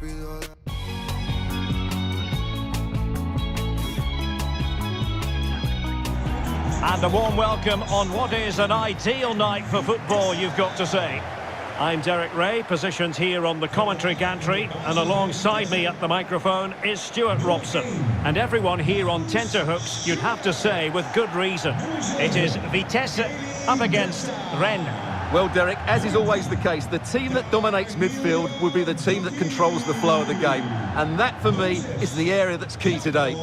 And a warm welcome on what is an ideal night for football, you've got to say. I'm Derek Ray, positioned here on the commentary gantry, and alongside me at the microphone is Stuart Robson. And everyone here on tenterhooks, you'd have to say, with good reason. It is Vitesse up against Rennes. Well, Derek, as is always the case, the team that dominates midfield will be the team that controls the flow of the game. And that, for me, is the area that's key today.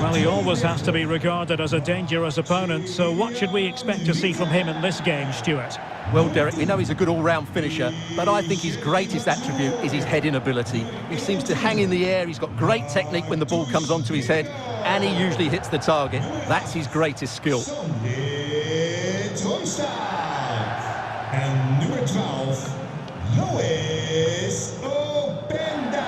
Well, he always has to be regarded as a dangerous opponent, so what should we expect to see from him in this game, Stuart? Well, Derek, we know he's a good all-round finisher, but I think his greatest attribute is his heading ability. He seems to hang in the air, he's got great technique when the ball comes onto his head, and he usually hits the target. That's his greatest skill. En nummer 12, Louis Openda.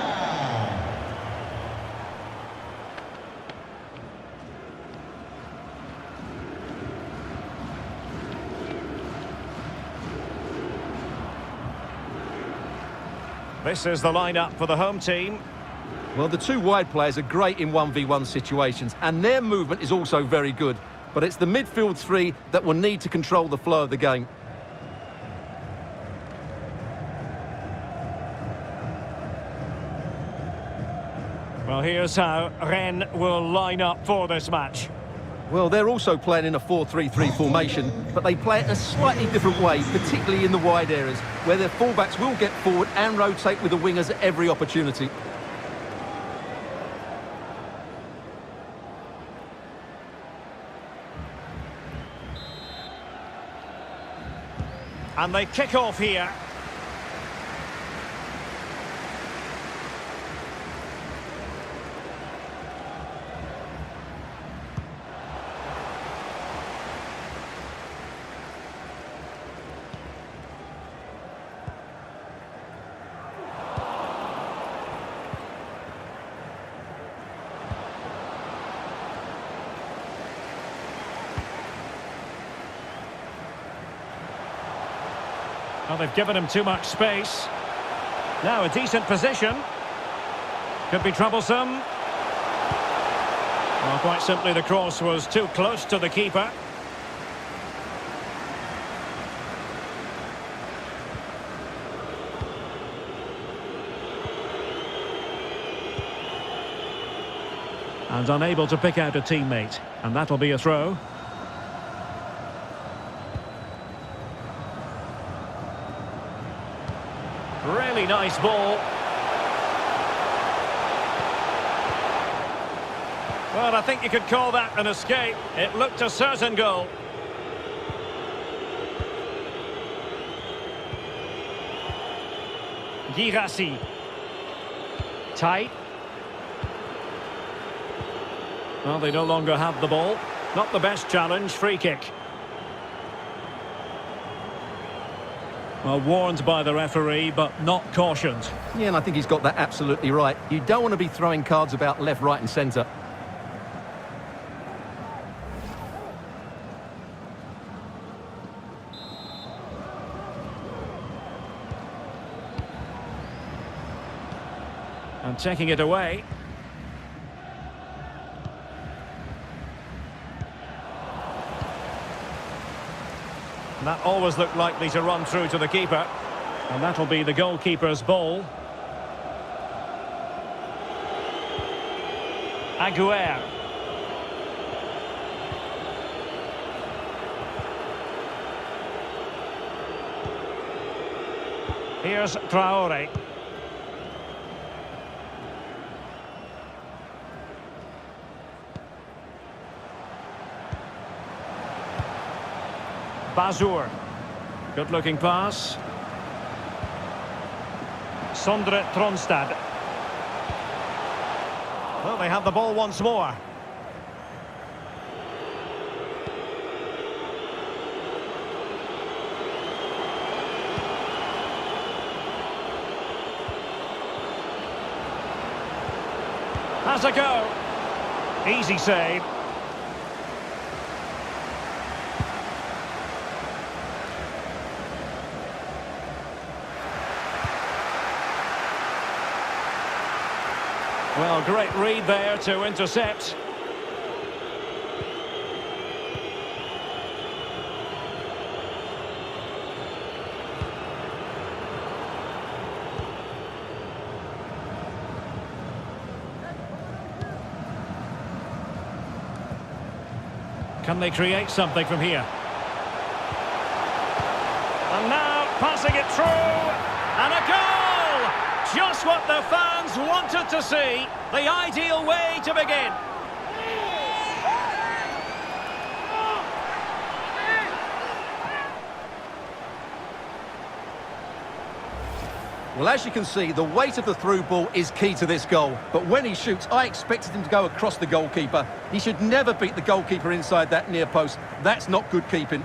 This is the lineup for the home team. Well, the two wide players are great in 1v1 situations, and their movement is also very good. But it's the midfield three that will need to control the flow of the game. Well, here's how Rennes will line up for this match. Well, they're also playing in a 4-3-3 formation, but they play it in a slightly different way, particularly in the wide areas, where their fullbacks will get forward and rotate with the wingers at every opportunity. And they kick off here. Well, they've given him too much space. Now a decent position. Could be troublesome. Well, quite simply the cross was too close to the keeper. And unable to pick out a teammate. And that'll be a throw. Really nice ball. Well, I think you could call that an escape. It looked a certain goal. Girassi. Tight. Well, they no longer have the ball. Not the best challenge, free kick. Well, warned by the referee, but not cautioned. Yeah, and I think he's got that absolutely right. You don't want to be throwing cards about left, right and centre. And taking it away. And that always looked likely to run through to the keeper. And that'll be the goalkeeper's ball. Aguirre. Here's Traore. Bazour. Good-looking pass. Sondre Tronstad. Well, they have the ball once more. Has a go. Easy save. Well, great read there to intercept. Can they create something from here? And now passing it through, and a goal! Just what the fans wanted to see. The ideal way to begin. Well, as you can see, the weight of the through ball is key to this goal. But when he shoots, I expected him to go across the goalkeeper. He should never beat the goalkeeper inside that near post. That's not good keeping.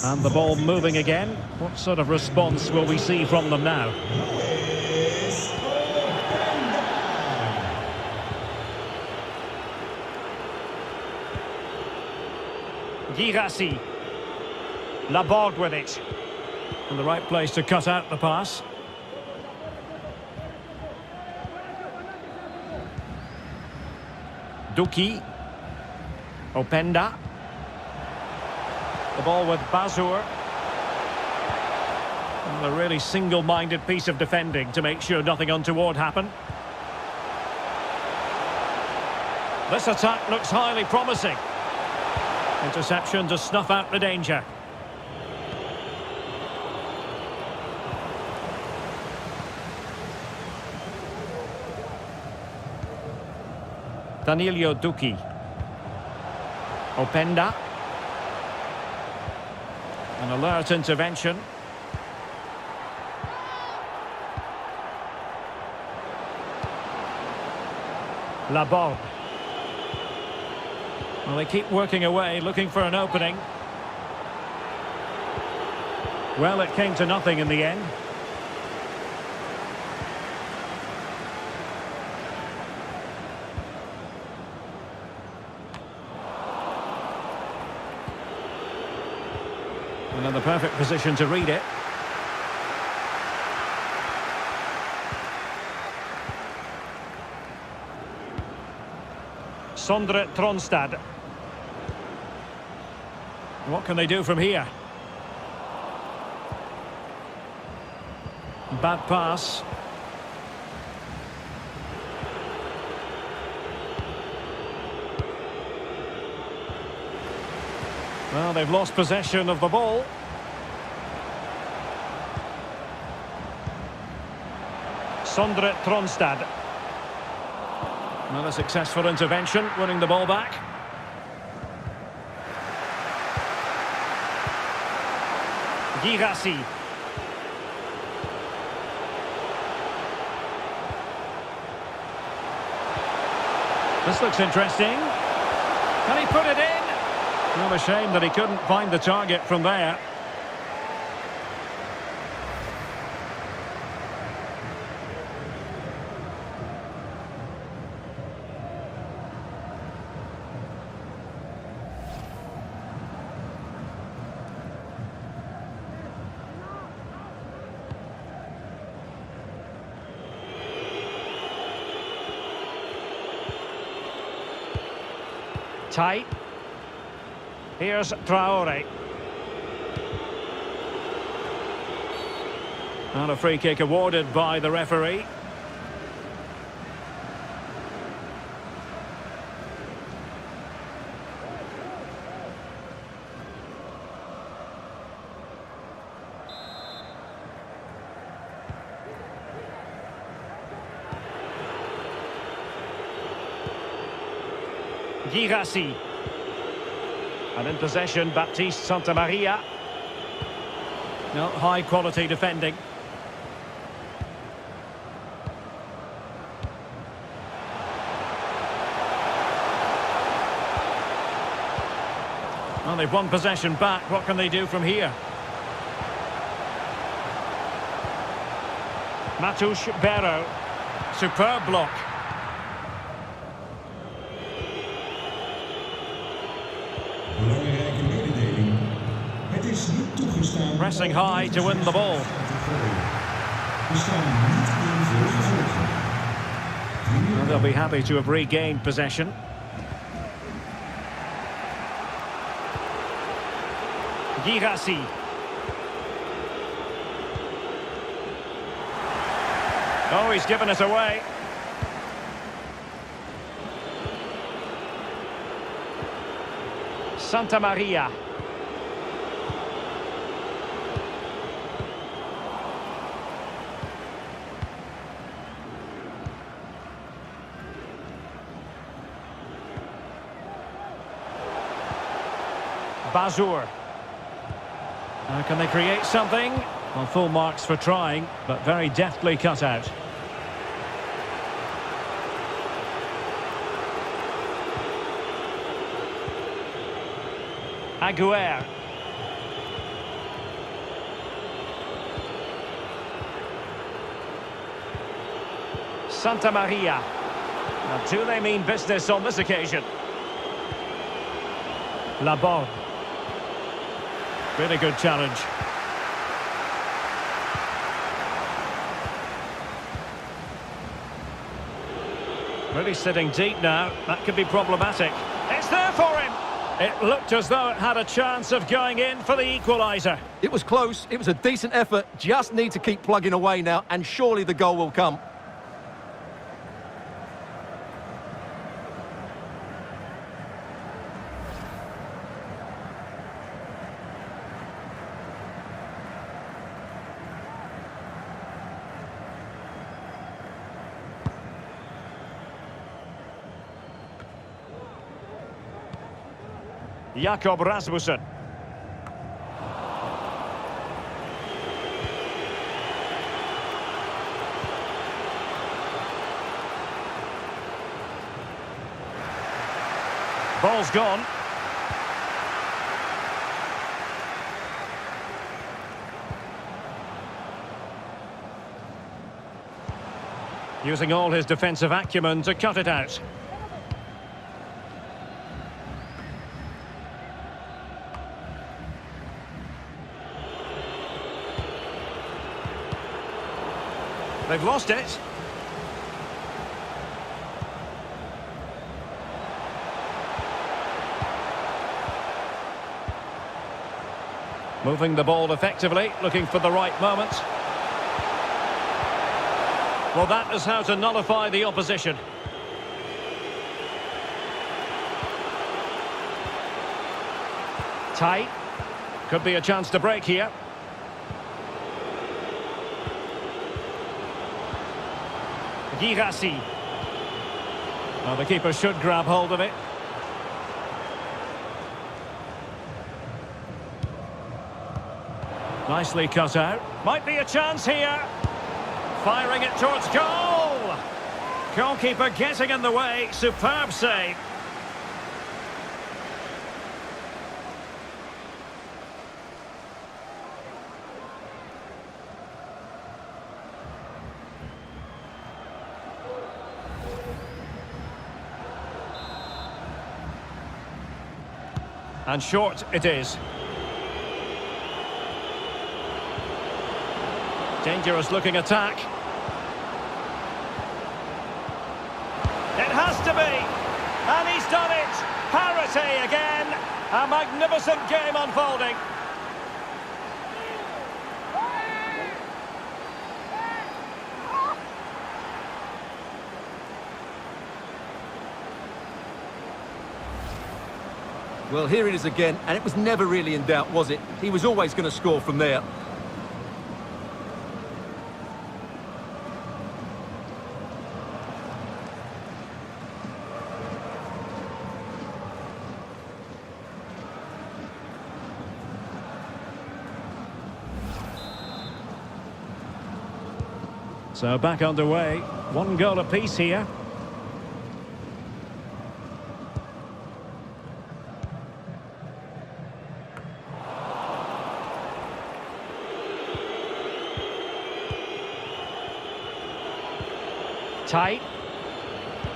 And the ball moving again. What sort of response will we see from them now? Girassi. Laborde with it. In the right place to cut out the pass. Duki. Openda. The ball with Bazur. And a really single-minded piece of defending to make sure nothing untoward happened. This attack looks highly promising. Interception to snuff out the danger. Danilo Duki. Openda. An alert intervention. Laborde. Well, they keep working away, looking for an opening. Well, it came to nothing in the end. And in the perfect position to read it. Sondre Tronstad. What can they do from here? Bad pass. Well, they've lost possession of the ball. Sondre Tronstad. Another successful intervention, winning the ball back. Girassi. This looks interesting. Can he put it in? Well, a shame that he couldn't find the target from there. Tight. Here's Traore. And a free kick awarded by the referee. Girassi. And in possession, Baptiste Santamaria. No, high quality defending. Well, they've won possession back. What can they do from here? Matusz Bero. Superb block. Pressing high to win the ball. Well, they'll be happy to have regained possession. Girassi. Oh, he's given it away. Santa Maria. Bazur. Now can they create something? Well, full marks for trying, but very deftly cut out. Aguirre. Santa Maria. Now, do they mean business on this occasion? Laborde. Really good challenge. Really sitting deep now. That could be problematic. It's there for him! It looked as though it had a chance of going in for the equaliser. It was close, it was a decent effort, just need to keep plugging away now, and surely the goal will come. Jakob Rasmussen. Ball's gone. Using all his defensive acumen to cut it out. They've lost it. Moving the ball effectively, looking for the right moment. Well, that is how to nullify the opposition. Tight. Could be a chance to break here. Girassi. Well, the keeper should grab hold of it. Nicely cut out. Might be a chance here. Firing it towards goal. Goalkeeper getting in the way. Superb save. And short it is. Dangerous looking attack. It has to be. And he's done it. Parity again. A magnificent game unfolding. Well, here it is again, and it was never really in doubt, was it? He was always going to score from there. So back underway. 1 goal apiece here. Tight.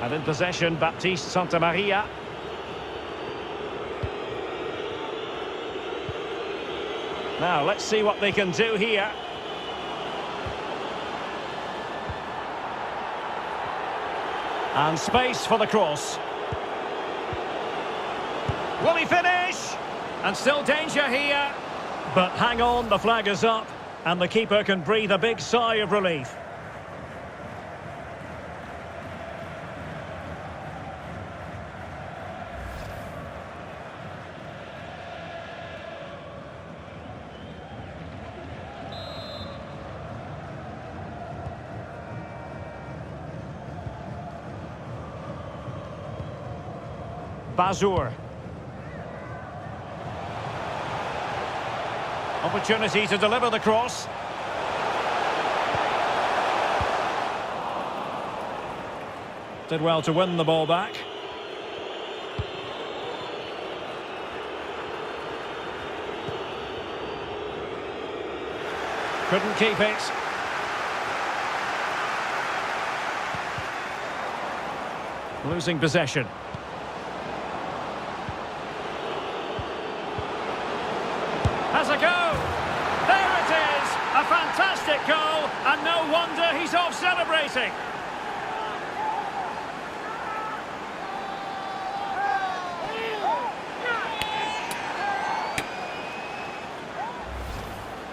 And in possession, Baptiste Santa Maria. Now, let's see what they can do here. And space for the cross. Will he finish? And still danger here. But hang on, the flag is up. And the keeper can breathe a big sigh of relief. Bazour. Opportunity to deliver the cross. Did well to win the ball back. Couldn't keep it. Losing possession. Has a go! There it is! A fantastic goal, and no wonder he's off celebrating.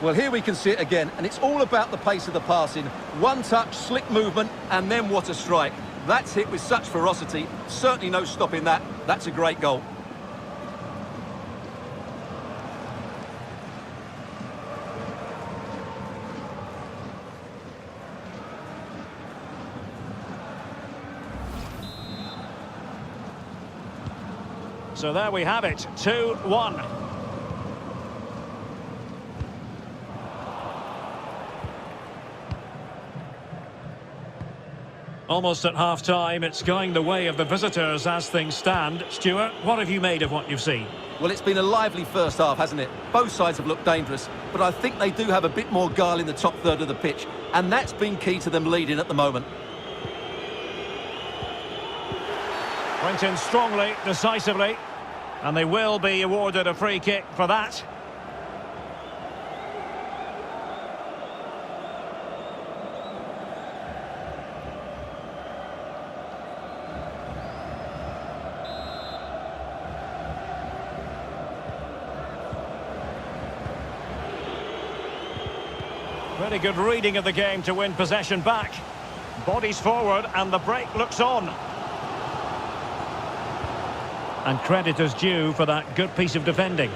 Well, here we can see it again, and it's all about the pace of the passing. One touch, slick movement, and then what a strike. That's hit with such ferocity. Certainly no stopping that. That's a great goal. So there we have it, 2-1. Almost at half-time, it's going the way of the visitors as things stand. Stuart, what have you made of what you've seen? Well, it's been a lively first half, hasn't it? Both sides have looked dangerous, but I think they do have a bit more guile in the top third of the pitch, and that's been key to them leading at the moment. Went in strongly, decisively, and they will be awarded a free kick for that. Really good reading of the game to win possession back. Bodies forward and the break looks on. And credit is due for that good piece of defending.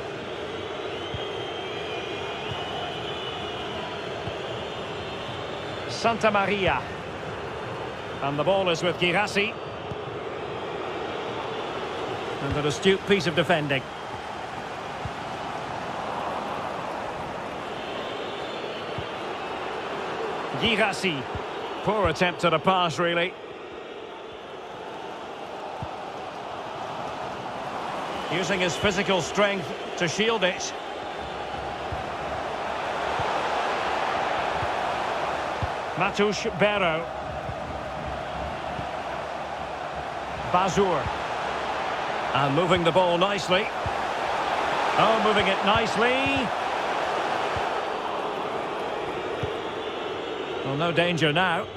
Santa Maria. And the ball is with Girassi. And an astute piece of defending. Girassi. Poor attempt at a pass, really. Using his physical strength to shield it. Matusz Bero. Bazour. And moving the ball nicely. Oh, moving it nicely. Well, no danger now.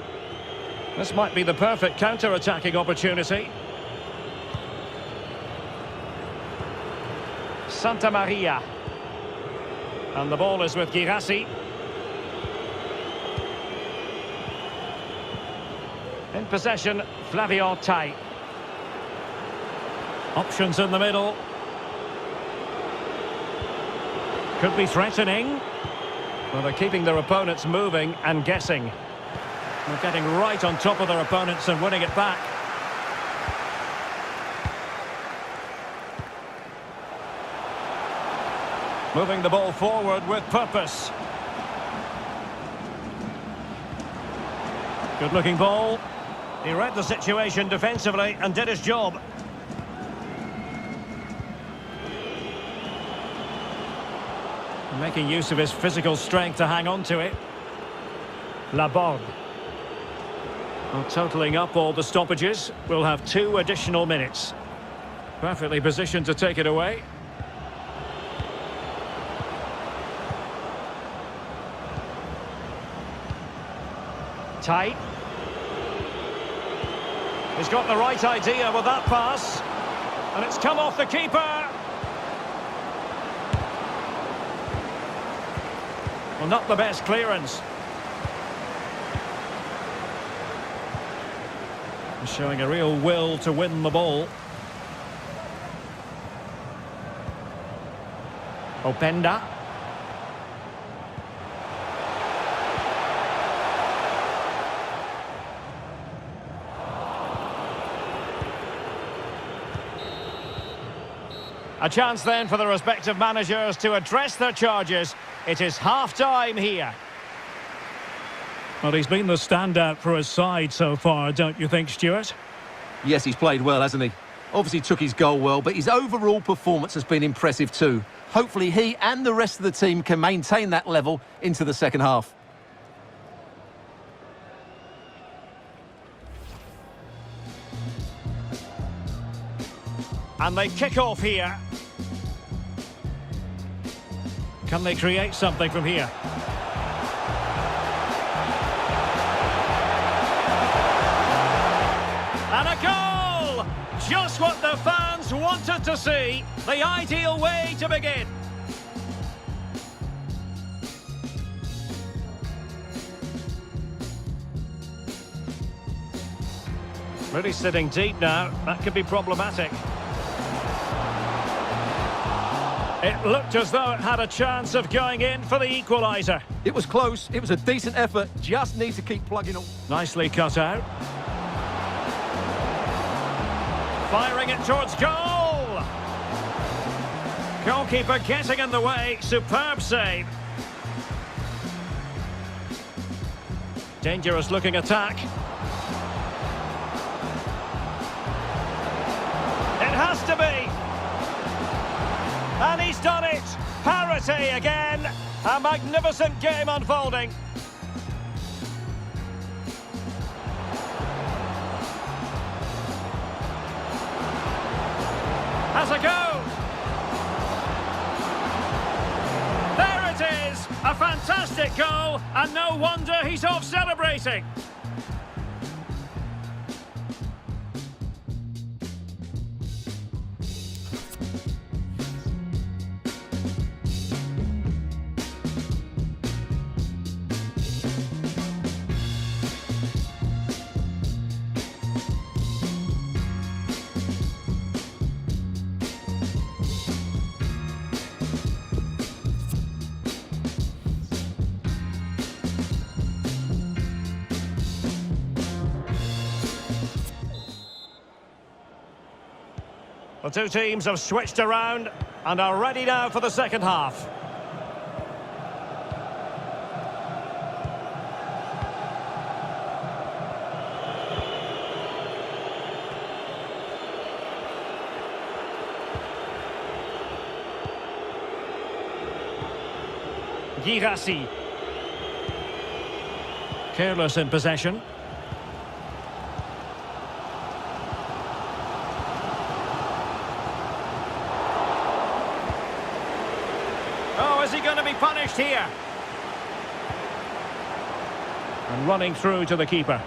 This might be the perfect counter-attacking opportunity. Santa Maria. And the ball is with Girassi. In possession, Flavio Tai. Options in the middle. Could be threatening. Well, they're keeping their opponents moving and guessing. They're getting right on top of their opponents and winning it back. Moving the ball forward with purpose. Good-looking ball. He read the situation defensively and did his job. Making use of his physical strength to hang on to it. Laborde. Well, totalling up all the stoppages, we'll have 2 additional minutes. Perfectly positioned to take it away. Tight. He's got the right idea with that pass. And it's come off the keeper. Well, not the best clearance. He's showing a real will to win the ball. Openda. A chance then for the respective managers to address their charges. It is half-time here. Well, he's been the standout for his side so far, don't you think, Stuart? Yes, he's played well, hasn't he? Obviously took his goal well, but his overall performance has been impressive too. Hopefully he and the rest of the team can maintain that level into the second half. And they kick off here. Can they create something from here? And a goal! Just what the fans wanted to see. The ideal way to begin. Really sitting deep now. That could be problematic. It looked as though it had a chance of going in for the equaliser. It was close, it was a decent effort, just need to keep plugging on. Nicely cut out. Firing it towards goal! Goalkeeper getting in the way, superb save. Dangerous looking attack. It has to be! And he's done it! Parity again! A magnificent game unfolding. Has a go! There it is! A fantastic goal, and no wonder he's off celebrating. The two teams have switched around and are ready now for the second half. Girassi. Careless in possession. Is he going to be punished here? And running through to the keeper.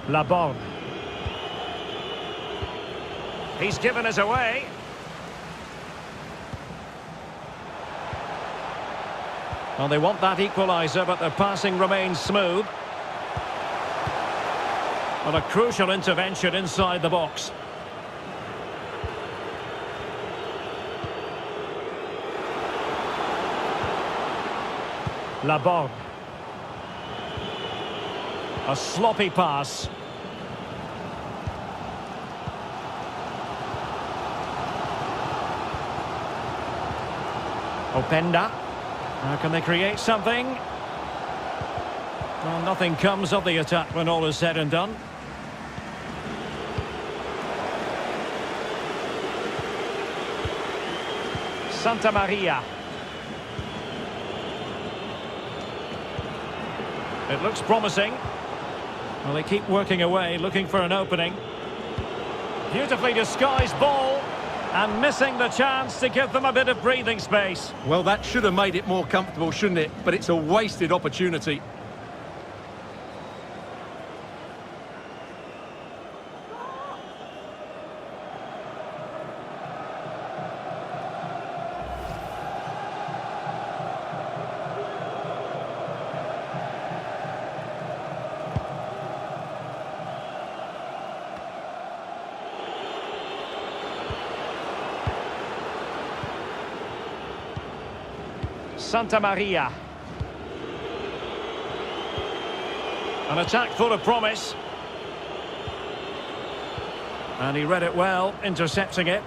Laborde. He's given us away. Well, they want that equaliser, but their passing remains smooth. Well, a crucial intervention inside the box. Laborde. A sloppy pass. Openda. How can they create something? Well, nothing comes of the attack when all is said and done. Santa Maria. It looks promising. Well, they keep working away, looking for an opening. Beautifully disguised ball. And missing the chance to give them a bit of breathing space. Well, that should have made it more comfortable, shouldn't it? But it's a wasted opportunity. Santa Maria. An attack full of promise. And he read it well, intercepting it.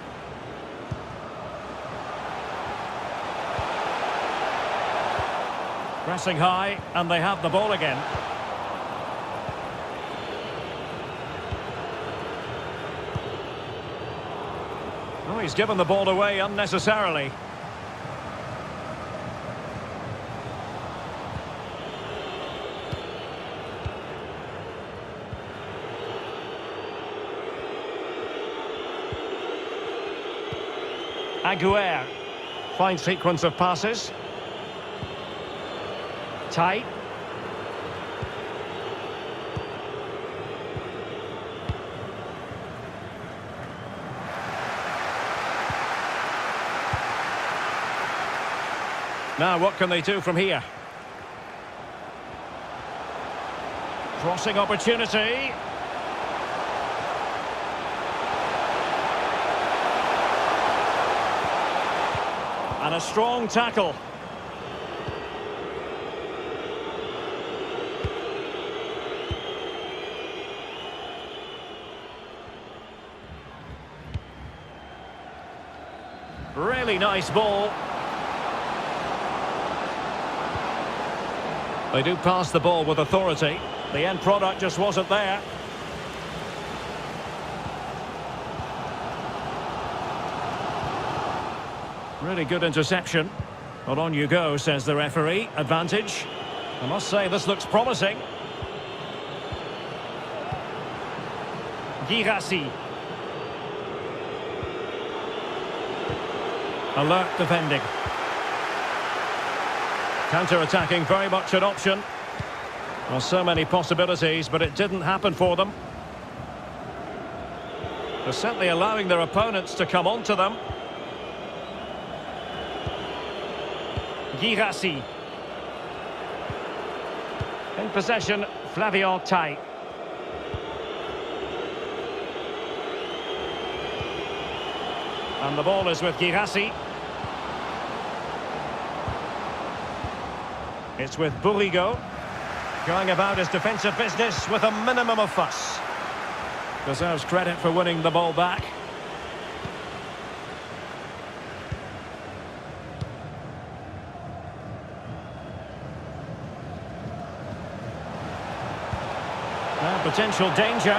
Pressing high, and they have the ball again. Oh, he's given the ball away unnecessarily. Aguirre. Fine sequence of passes. Tight. Now what can they do from here? Crossing opportunity. And a strong tackle. Really nice ball. They do pass the ball with authority. The end product just wasn't there. Really good interception. Well, on you go, says the referee. Advantage. I must say, this looks promising. Girassi. Alert defending. Counter-attacking, very much an option. Well, so many possibilities, but it didn't happen for them. They're certainly allowing their opponents to come onto them. Girassi. In possession, Flavio Tai. And the ball is with Girassi. It's with Burigo. Going about his defensive business with a minimum of fuss. Deserves credit for winning the ball back. Potential danger.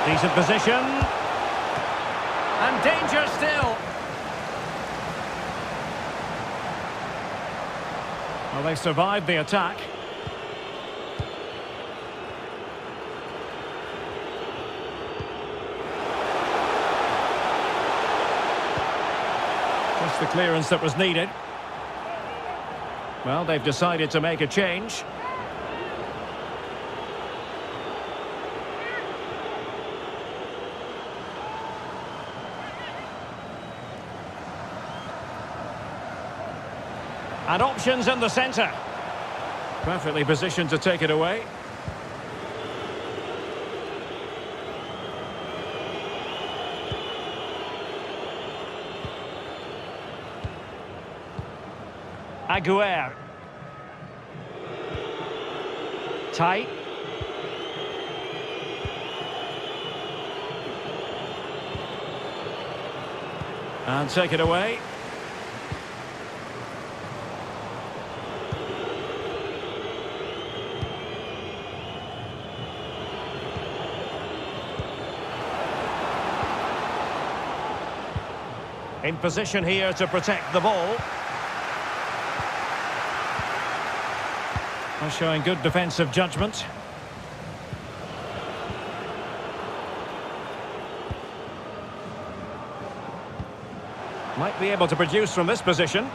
Decent position. And danger still. Well, they survived the attack. Just the clearance that was needed. Well, they've decided to make a change. And options in the centre. Perfectly positioned to take it away. Aguirre. Tight. And take it away. In position here to protect the ball. Showing good defensive judgment. Might be able to produce from this position.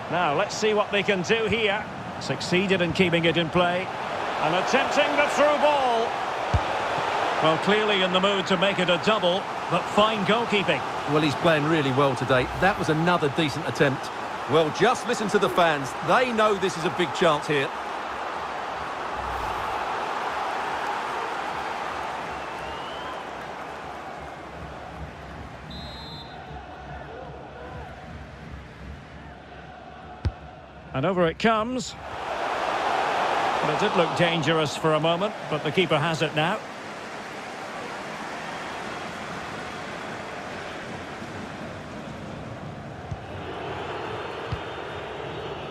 Now, let's see what they can do here. Succeeded in keeping it in play. And attempting the through ball. Well, clearly in the mood to make it a double, but fine goalkeeping. Well, he's playing really well today. That was another decent attempt. Well, just listen to the fans. They know this is a big chance here. And over it comes. Well, it did look dangerous for a moment, but the keeper has it now.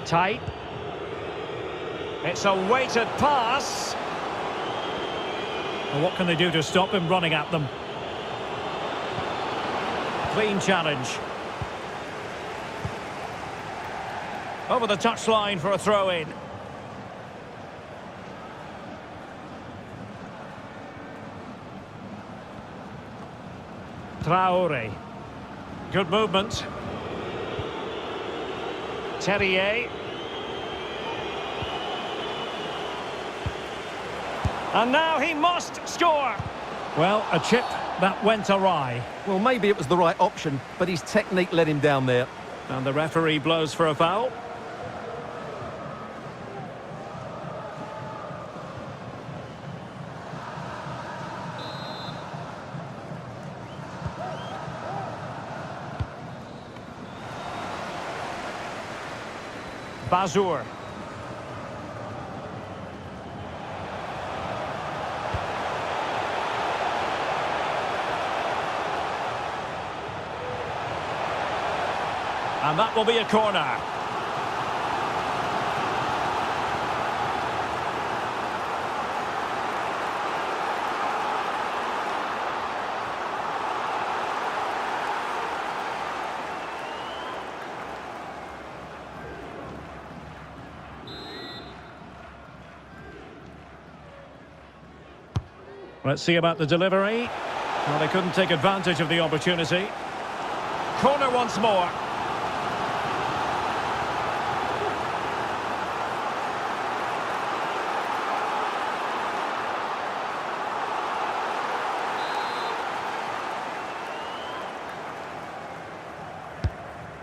Tight. It's a weighted pass. Well, what can they do to stop him running at them? Clean challenge. Over the touchline for a throw-in. Traore. Good movement. Terrier. And now he must score. Well, a chip that went awry. Well, maybe it was the right option, but his technique let him down there. And the referee blows for a foul. Bazur. And that will be a corner. Let's see about the delivery. Well, they couldn't take advantage of the opportunity. Corner once more.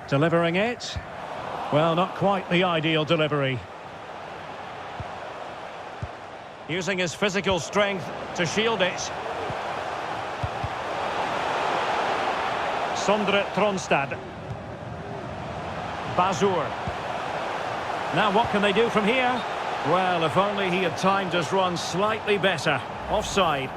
Delivering it. Well, not quite the ideal delivery. Using his physical strength to shield it. Sondre Tronstad. Bazur. Now what can they do from here? Well, if only he had timed his run slightly better. Offside.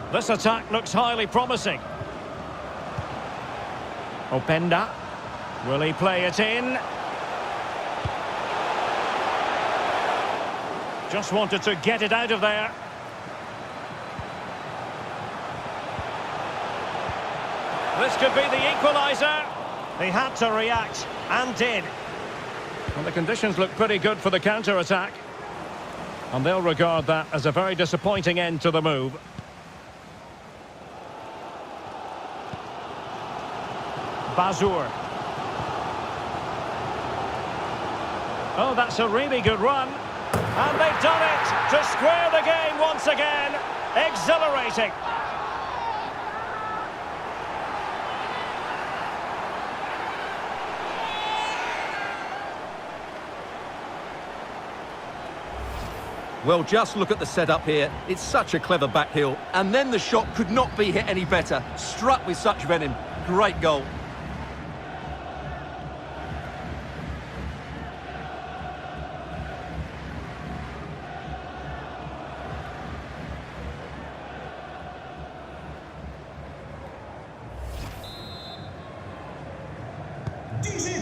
This attack looks highly promising. Openda. Will he play it in? Just wanted to get it out of there. This could be the equaliser. He had to react, and did. Well, the conditions look pretty good for the counter-attack. And they'll regard that as a very disappointing end to the move. Bazur. Oh, that's a really good run. And they've done it to square the game once again. Exhilarating. Well, just look at the setup here. It's such a clever back heel. And then the shot could not be hit any better. Struck with such venom. Great goal.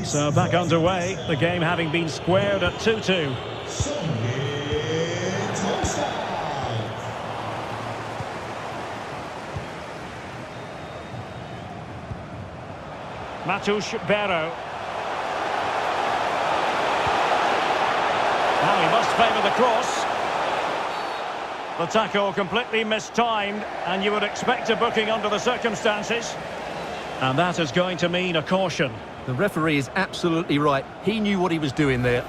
So back underway, the game having been squared at 2-2. Matusz Bero. Now he must favour the cross. The tackle completely mistimed, and you would expect a booking under the circumstances. And that is going to mean a caution. The referee is absolutely right. He knew what he was doing there.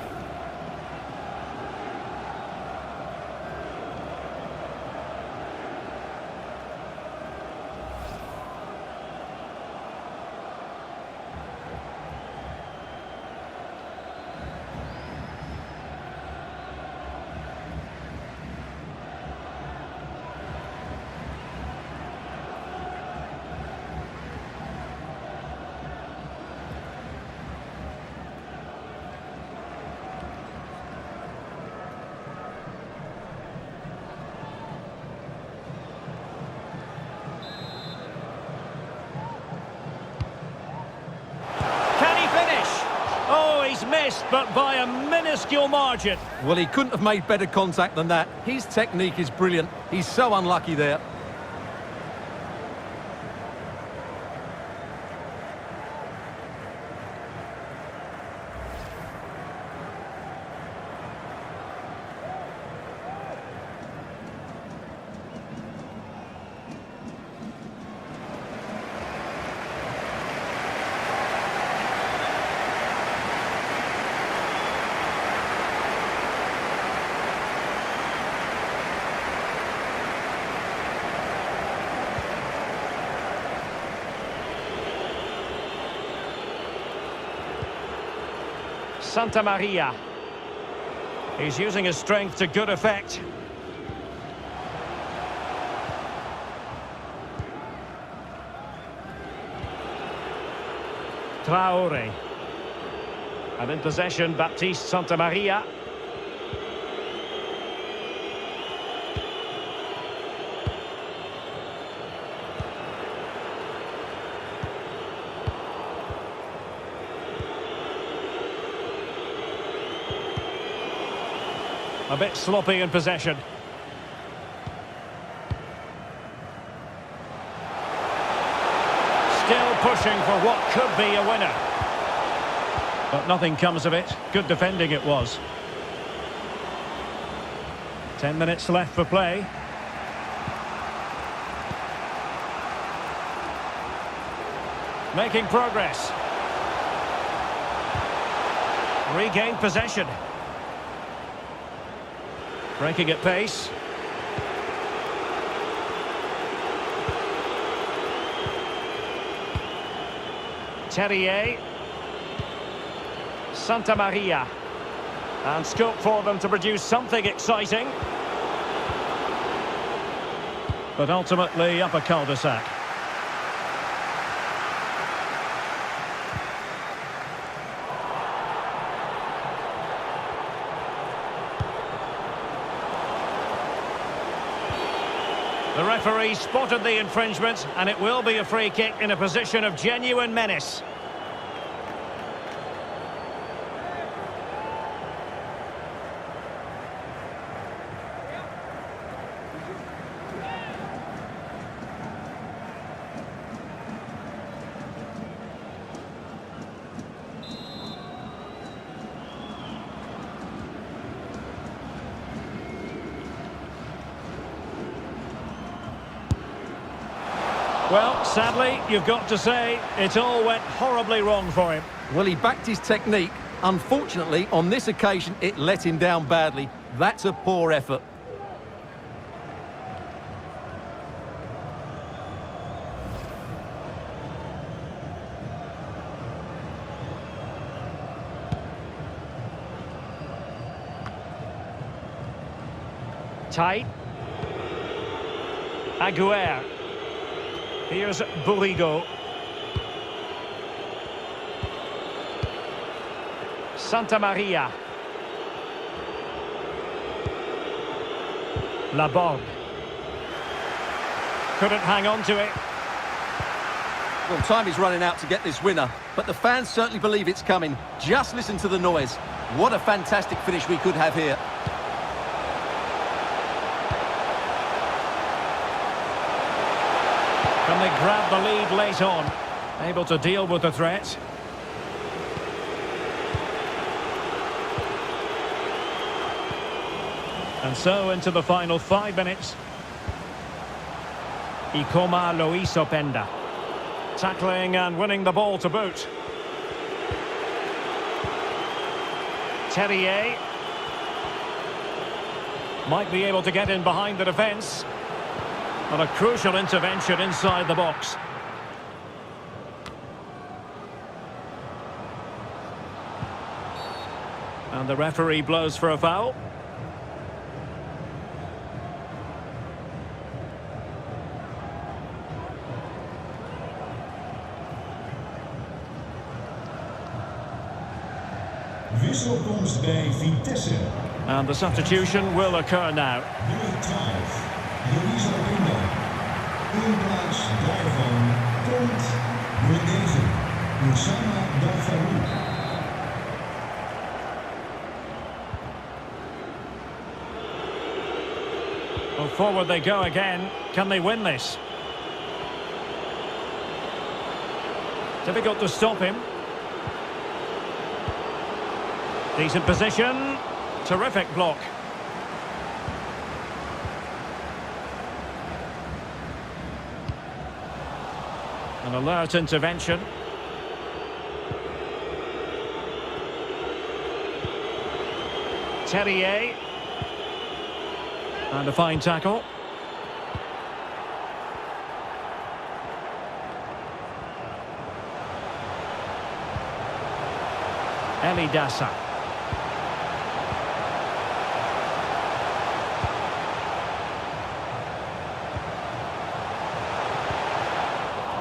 Missed, but by a minuscule margin. Well, he couldn't have made better contact than that. His technique is brilliant. He's so unlucky there. Santa Maria. He's using his strength to good effect. Traore. And in possession, Baptiste Santa Maria. A bit sloppy in possession. Still pushing for what could be a winner. But nothing comes of it. Good defending it was. 10 minutes left for play. Making progress. Regained possession. Breaking at pace. Terrier. Santa Maria. And scope for them to produce something exciting. But ultimately up a cul-de-sac. The referee spotted the infringement, and it will be a free kick in a position of genuine menace. Well, sadly, you've got to say, it all went horribly wrong for him. Well, he backed his technique. Unfortunately, on this occasion, it let him down badly. That's a poor effort. Tight. Aguirre. Here's Bodo. Santa Maria. Laborde. Couldn't hang on to it. Well, time is running out to get this winner, but the fans certainly believe it's coming. Just listen to the noise. What a fantastic finish we could have here. Can they grab the lead late on? Able to deal with the threat. And so into the final 5 minutes. Ikoma Loisopenda. Tackling and winning the ball to boot. Terrier. Might be able to get in behind the defence. And a crucial intervention inside the box. And the referee blows for a foul. Wisselkomst bij Vitesse. And the substitution will occur now. Nummer 12, Louise Openda. In plaats daarvan komt nummer 9, Oussama Dafarou. Well, forward they go again. Can they win this? Difficult to stop him. Decent position. Terrific block. An alert intervention. Terrier. And a fine tackle. Elidassa.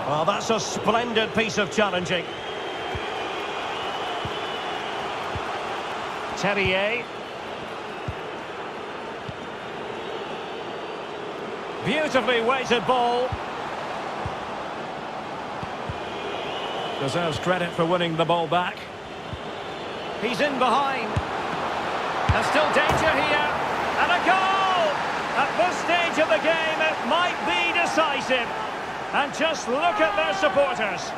Well, that's a splendid piece of challenging. Terrier. Beautifully weighted ball. Deserves credit for winning the ball back. He's in behind. And still danger here. And a goal! At this stage of the game, it might be decisive. And just look at their supporters.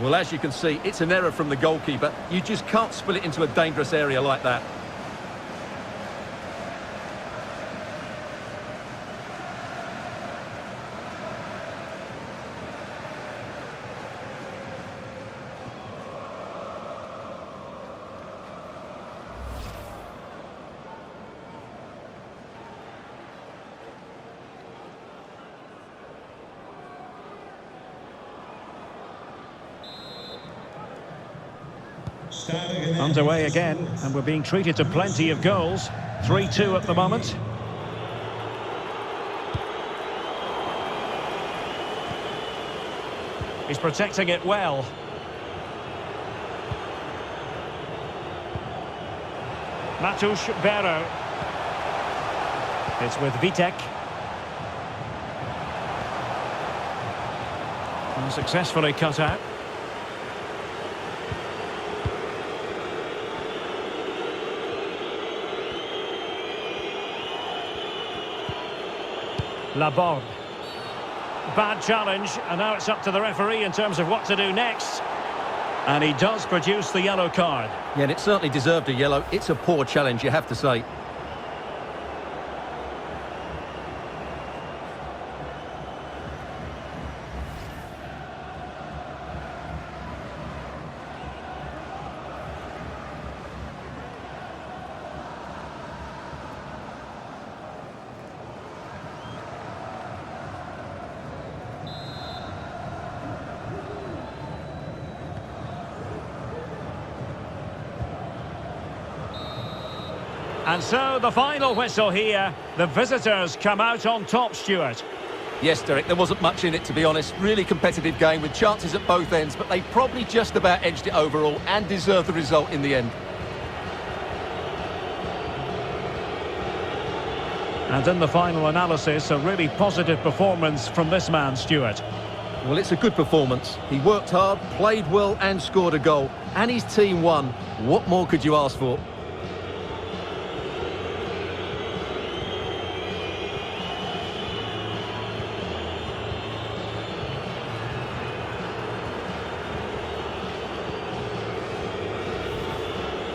Well, as you can see, it's an error from the goalkeeper. You just can't spill it into a dangerous area like that. Underway again, and we're being treated to plenty of goals. 3-2 at the moment. He's protecting it well. Matusz Bero. It's with Vitek. And successfully cut out. Laborde. Bad challenge, and now it's up to the referee in terms of what to do next. And he does produce the yellow card. Yeah, and it certainly deserved a yellow. It's a poor challenge, you have to say. And so the final whistle here. The visitors come out on top, Stuart. Yes, Derek, there wasn't much in it, to be honest. Really competitive game with chances at both ends, but they probably just about edged it overall and deserved the result in the end. And in the final analysis, a really positive performance from this man, Stuart. Well, it's a good performance. He worked hard, played well and scored a goal. And his team won. What more could you ask for?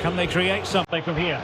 Can they create something from here?